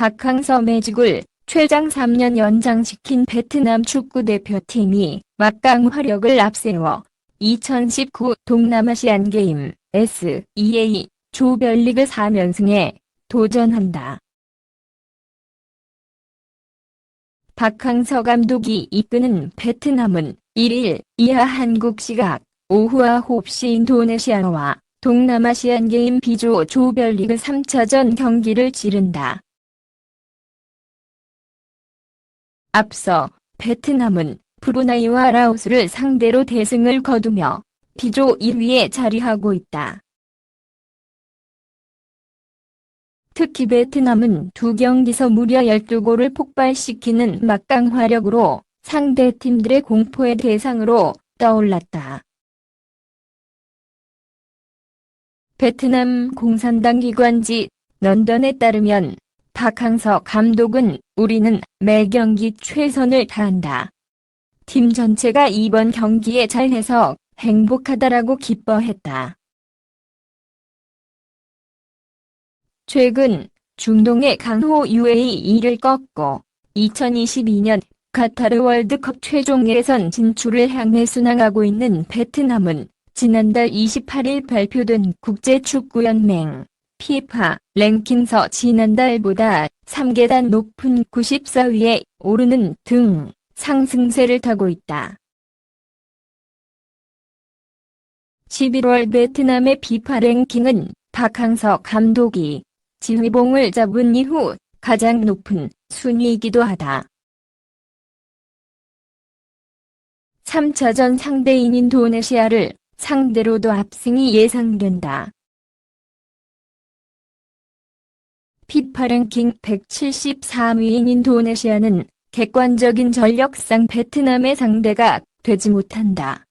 박항서 매직을 최장 3년 연장시킨 베트남 축구대표팀이 막강 화력을 앞세워 2019 동남아시안게임 SEA 조별리그 4연승에 도전한다. 박항서 감독이 이끄는 베트남은 1일 이하 한국 시각 오후 9시 인도네시아와 동남아시안게임 B조 조별리그 3차전 경기를 치른다. 앞서 베트남은 브루나이와 라오스를 상대로 대승을 거두며 B조 1위에 자리하고 있다. 특히 베트남은 두 경기서 무려 12골을 폭발시키는 막강 화력으로 상대 팀들의 공포의 대상으로 떠올랐다. 베트남 공산당 기관지 런던에 따르면 박항서 감독은 우리는 매 경기 최선을 다한다. 팀 전체가 이번 경기에 잘해서 행복하다라고 기뻐했다. 최근 중동의 강호 UAE를 꺾고 2022년 카타르 월드컵 최종 예선 진출을 향해 순항하고 있는 베트남은 지난달 28일 발표된 국제축구연맹 FIFA 랭킹서 지난달보다 3계단 높은 94위에 오르는 등 상승세를 타고 있다. 11월 베트남의 FIFA 랭킹은 박항서 감독이 지휘봉을 잡은 이후 가장 높은 순위이기도 하다. 3차전 상대인 인도네시아를 상대로도 압승이 예상된다. FIFA 랭킹 173위인 인도네시아는 객관적인 전력상 베트남의 상대가 되지 못한다.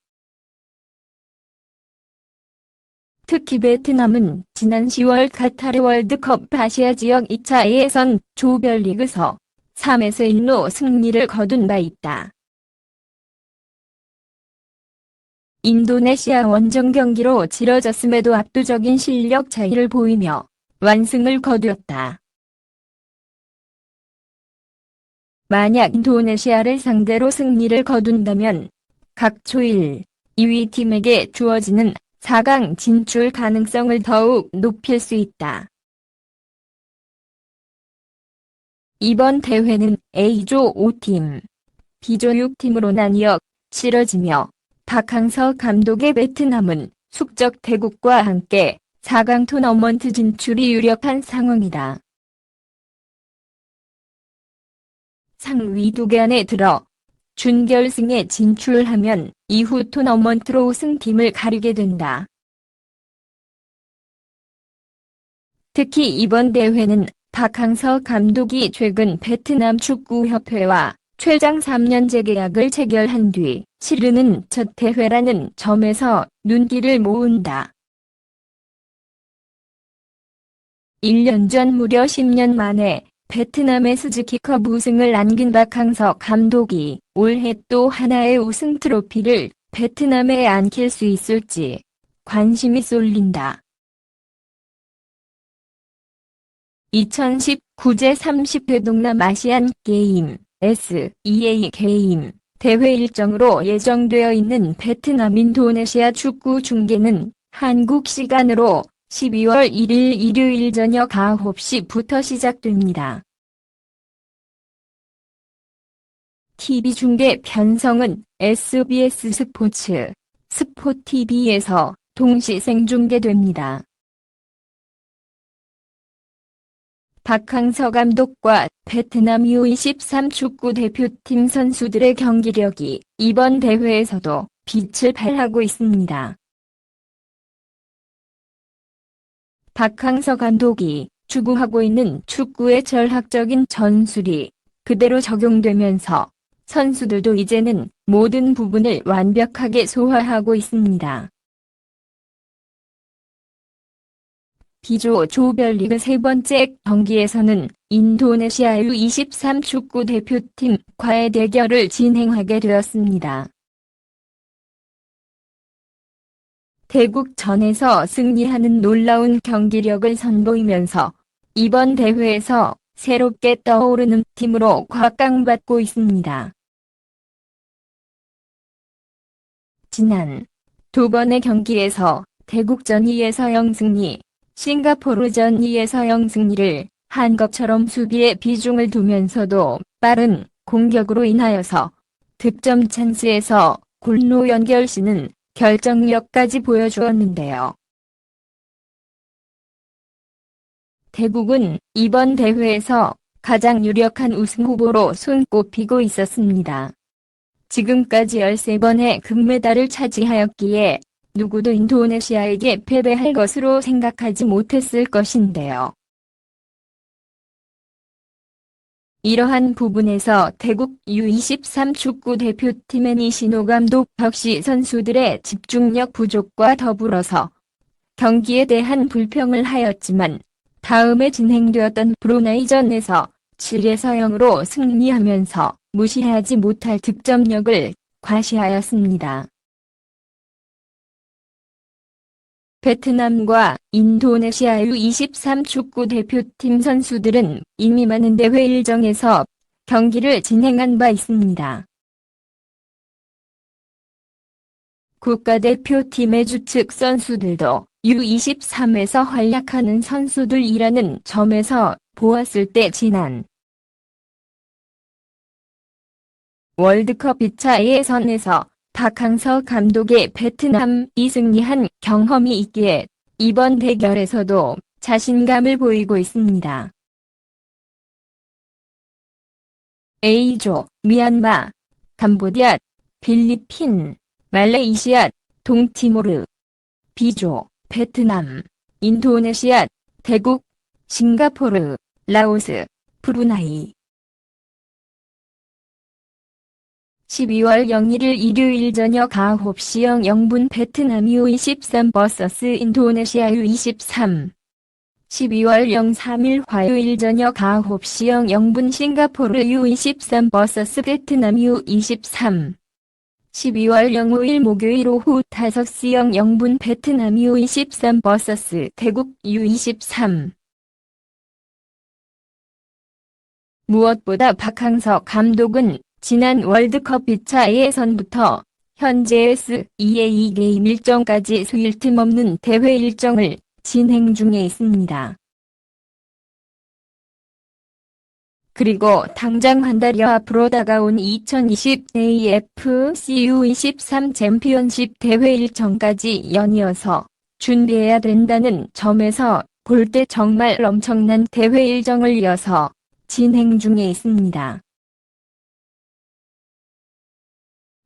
특히 베트남은 지난 10월 카타르 월드컵 아시아 지역 2차 예선 조별리그서 3에서 1로 승리를 거둔 바 있다. 인도네시아 원정 경기로 치러졌음에도 압도적인 실력 차이를 보이며 완승을 거두었다. 만약 인도네시아를 상대로 승리를 거둔다면 각 조 1, 2위 팀에게 주어지는 4강 진출 가능성을 더욱 높일 수 있다. 이번 대회는 A조 5팀, B조 6팀으로 나뉘어 치러지며 박항서 감독의 베트남은 숙적 태국과 함께 4강 토너먼트 진출이 유력한 상황이다. 상위 2개 안에 들어 준결승에 진출하면 이후 토너먼트로 우승팀을 가리게 된다. 특히 이번 대회는 박항서 감독이 최근 베트남 축구협회와 최장 3년 재계약을 체결한 뒤 치르는 첫 대회라는 점에서 눈길을 모은다. 1년 전 무려 10년 만에 베트남의 스즈키컵 우승을 안긴 박항서 감독이 올해 또 하나의 우승 트로피를 베트남에 안길 수 있을지 관심이 쏠린다. 2019 제30회 동남아시안 게임 SEA 게임 대회 일정으로 예정되어 있는 베트남 인도네시아 축구 중계는 한국 시간으로 12월 1일 일요일 저녁 9시부터 시작됩니다. TV 중계 편성은 SBS 스포츠, 스포티비에서 동시 생중계됩니다. 박항서 감독과 베트남 U23 축구 대표팀 선수들의 경기력이 이번 대회에서도 빛을 발하고 있습니다. 박항서 감독이 추구하고 있는 축구의 철학적인 전술이 그대로 적용되면서 선수들도 이제는 모든 부분을 완벽하게 소화하고 있습니다. B조 조별리그 세 번째 경기에서는 인도네시아 U23 축구 대표팀과의 대결을 진행하게 되었습니다. 태국전에서 승리하는 놀라운 경기력을 선보이면서 이번 대회에서 새롭게 떠오르는 팀으로 곽강받고 있습니다. 지난 두 번의 경기에서 태국전 2에서 0승리, 싱가포르전 2에서 0승리를 한 것처럼 수비에 비중을 두면서도 빠른 공격으로 인하여서 득점 찬스에서 골로 연결시는 결정력까지 보여주었는데요. 태국은 이번 대회에서 가장 유력한 우승 후보로 손꼽히고 있었습니다. 지금까지 13번의 금메달을 차지하였기에 누구도 인도네시아에게 패배할 것으로 생각하지 못했을 것인데요. 이러한 부분에서 태국 U23 축구 대표팀의 니시노 감독 역시 선수들의 집중력 부족과 더불어서 경기에 대한 불평을 하였지만 다음에 진행되었던 브루나이전에서 7에서 0으로 승리하면서 무시하지 못할 득점력을 과시하였습니다. 베트남과 인도네시아 U23 축구 대표팀 선수들은 이미 많은 대회 일정에서 경기를 진행한 바 있습니다. 국가대표팀의 주축 선수들도 U23에서 활약하는 선수들이라는 점에서 보았을 때 지난 월드컵 2차 예선에서 박항서 감독의 베트남이 승리한 경험이 있기에 이번 대결에서도 자신감을 보이고 있습니다. A조, 미얀마, 캄보디아, 필리핀, 말레이시아, 동티모르. B조, 베트남, 인도네시아, 태국, 싱가포르, 라오스, 브루나이. 12월 0일 일요일 저녁 9시 00분 베트남 U23 vs 인도네시아 U23. 12월 03일 화요일 저녁 9시 00분 싱가포르 U23 vs 베트남 U23. 12월 05일 목요일 오후 5시 00분 베트남 U23 vs 태국 U23. 무엇보다 박항서 감독은 지난 월드컵 2차 예선부터 현재 SEA 게임 일정까지 수일 틈 없는 대회 일정을 진행 중에 있습니다. 그리고 당장 한 달여 앞으로 다가온 2020 AFC U23 챔피언십 대회 일정까지 연이어서 준비해야 된다는 점에서 볼 때 정말 엄청난 대회 일정을 이어서 진행 중에 있습니다.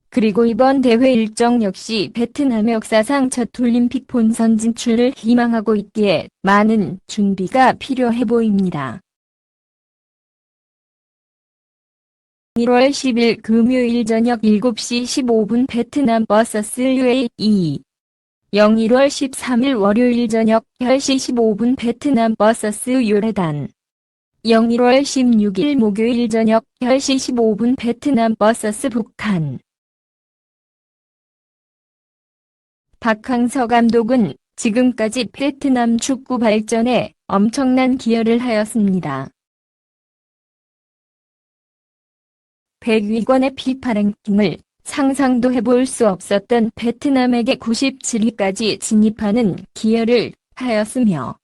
그리고 이번 대회 일정 역시 베트남의 역사상 첫 올림픽 본선 진출을 희망하고 있기에 많은 준비가 필요해 보입니다. 1월 10일 금요일 저녁 7시 15분 베트남 vs UAE. 1월 13일 월요일 저녁 10시 15분 베트남 vs 요르단. 1월 16일 목요일 저녁 10시 15분 베트남 vs 북한. 박항서 감독은 지금까지 베트남 축구 발전에 엄청난 기여를 하였습니다. 100위권의 피파 랭킹을 상상도 해볼 수 없었던 베트남에게 97위까지 진입하는 기여를 하였으며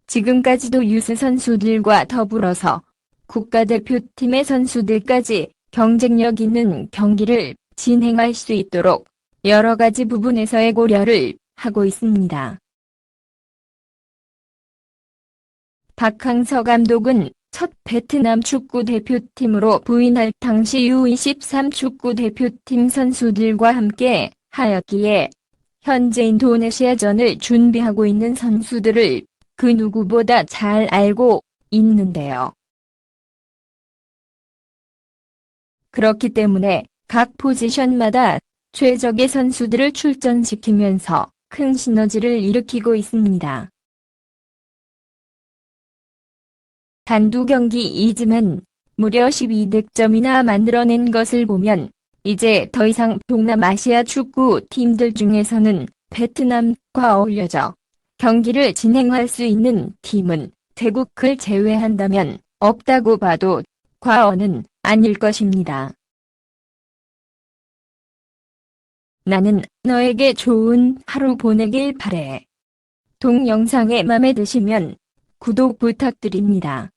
지금까지도 유스 선수들과 더불어서 국가대표팀의 선수들까지 경쟁력 있는 경기를 진행할 수 있도록 여러 가지 부분에서의 고려를 하고 있습니다. 박항서 감독은 첫 베트남 축구 대표팀으로 부임할 당시 U23 축구 대표팀 선수들과 함께 하였기에 현재 인도네시아전을 준비하고 있는 선수들을 그 누구보다 잘 알고 있는데요. 그렇기 때문에 각 포지션마다 최적의 선수들을 출전시키면서 큰 시너지를 일으키고 있습니다. 단두 경기이지만 무려 12득점이나 만들어낸 것을 보면 이제 더 이상 동남아시아 축구 팀들 중에서는 베트남과 어울려져 경기를 진행할 수 있는 팀은 태국을 제외한다면 없다고 봐도 과언은 아닐 것입니다. 나는 너에게 좋은 하루 보내길 바래. 동영상에 맘에 드시면 구독 부탁드립니다.